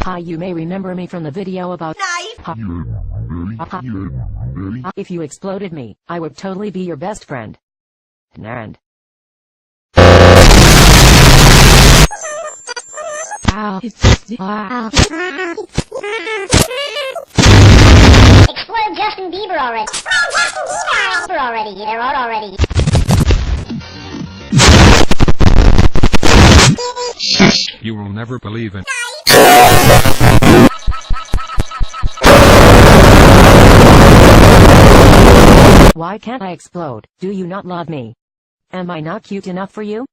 Hi, you may remember me from the video about knife. If you exploded me, I would totally be your best friend. And Explode Justin Bieber already. They're out already. You will never believe it. why can't I explode? Do you not love me? Am I not cute enough for you?